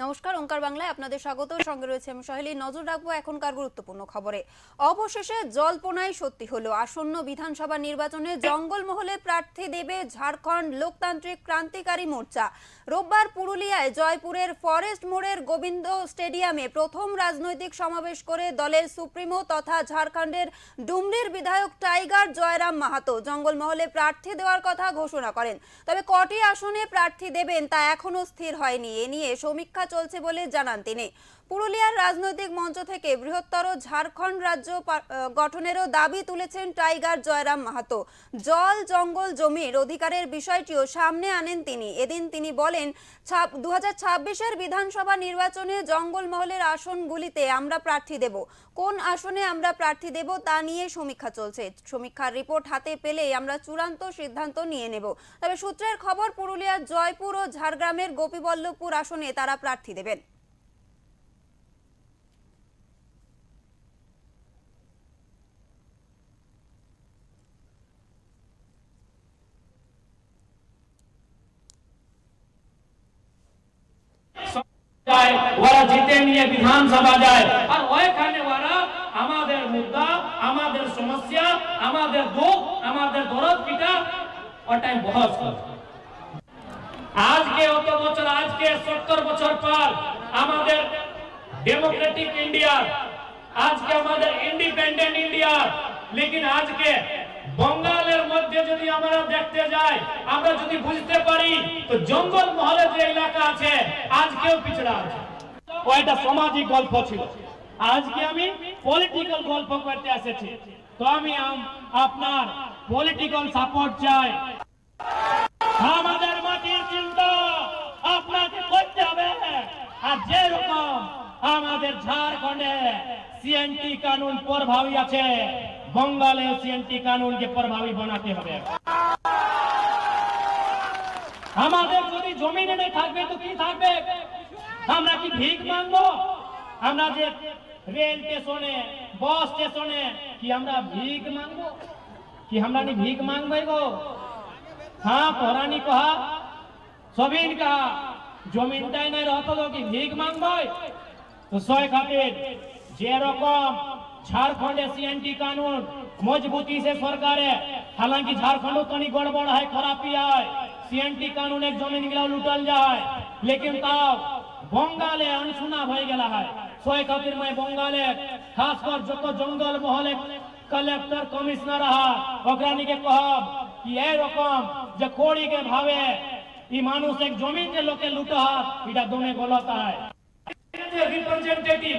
নমস্কার, ওঙ্কার বাংলায় আপনাদের স্বাগত। সঙ্গে রয়েছে আমি সহেলি। নজর রাখবো এখনকার গুরুত্বপূর্ণ খবরে। অবশেষে জল্পনাই সত্যি হলো। আসন্ন বিধানসভা নির্বাচনে জঙ্গলমহলে প্রার্থী দেবে ঝাড়খণ্ড লোকতান্ত্রিক ক্রান্তিকারী মোর্চা। রোববার পুরুলিয়ায় জয়পুরের ফরেস্ট মোড়ের গোবিন্দ স্টেডিয়ামে প্রথম রাজনৈতিক সমাবেশ করে দলের সুপ্রিমো তথা ঝাড়খণ্ডের ডুমরির বিধায়ক টাইগার জয়রাম মাহাতো জঙ্গলমহলে প্রার্থী দেওয়ার কথা ঘোষণা করেন। তবে কটি আসনে প্রার্থী দেবেন তা এখনো স্থির হয়নি। এ নিয়ে সমীক্ষা চলছে বলে জানান তিনি। পুরুলিয়ার রাজনৈতিক মঞ্চ থেকে বৃহত্তর ঝাড়খণ্ড রাজ্য গঠনেরও দাবি তুলেছেন টাইগার জয়রাম মাহাতো। জল জঙ্গল জমির অধিকারের বিষয়টিও সামনে আনেন তিনি। এদিন তিনি বলেন, 2026-এর বিধানসভা নির্বাচনে জঙ্গলমহলের আসনগুলিতে আমরা প্রার্থী দেব। কোন আসনে আমরা প্রার্থী দেব তা নিয়ে সমীক্ষা চলছে। সমীক্ষার রিপোর্ট হাতে পেলেই আমরা চূড়ান্ত সিদ্ধান্ত নিয়ে নেব। তবে সূত্রের খবর, পুরুলিয়ার জয়পুর ও ঝাড়গ্রামের গোপীবল্লভপুর আসনে তারা প্রার্থী দেবেন। ওরা জিতে নিয়ে বিধানসভা যায় আর ওইখানে ওরা আমাদের মুদ্দা, আমাদের সমস্যা, আমাদের দুঃখ, আমাদের দরদ পিটা ওটাই বহস করে। আজকে অত বছর, আজকে 70 বছর পর আমাদের ডেমোক্রেটিক ইন্ডিয়া, আজকে আমাদের ইন্ডিপেন্ডেন্ট ইন্ডিয়া, লেকিন আজকে বঙ্গালের মধ্যে যদি আমরা দেখতে যাই, আমরা যদি বুঝতে পারি তো জঙ্গল মহলে যে এলাকা আছে আজকেও পিছড়া আছে। ওইটা সামাজিক গল্প ছিল, আজকে আমি পলিটিক্যাল গল্প করতে এসেছি। তো আমি আপনার পলিটিক্যাল সাপোর্ট চাই। আমাদের মাটির চিন্তা আপনাকে করতে হবে। আর যেরকম আমাদের ঝাড়খণ্ডে সিএনটি কানুন প্রভাবী আছে, বঙ্গালে সিএনটি কানুনকে প্রভাবী বানাতে হবে। আমাদের যদি জমিনে নেই থাকবে তো কি থাকবে? আমরা কি ভিক মাংবো? আমরা যে রেল স্টেশনে, বাস স্টেশনে কি আমরা ভিক মাংবো? কি আমরা ভিক মাংবে গো? हाँ पौराणी कहा सबिन कहा जमीनटाई नहीं रहता तो कि भीख मांगबे। तो सोय खातिर जे रकम झारखंड सीएनटी कानून मजबूती से सरकार है, हालांकि झारखंड तनी गड़बड़ है, खराबी है, सीएनटी कानून एक जमीन गिला लुटल जाए, लेकिन तब बंगाले अनसुना हो गया है। सोय खातिर मैं बंगाले खासकर जो जंगल महल कलेक्टर कमिश्नर रहा ओकरानी के कहब कि ए रकम जे कोड़ी के भावे ई मानुष एक जमीन के लोके लूटा इटा दोने गलत है। रिप्रेजेंटेटिव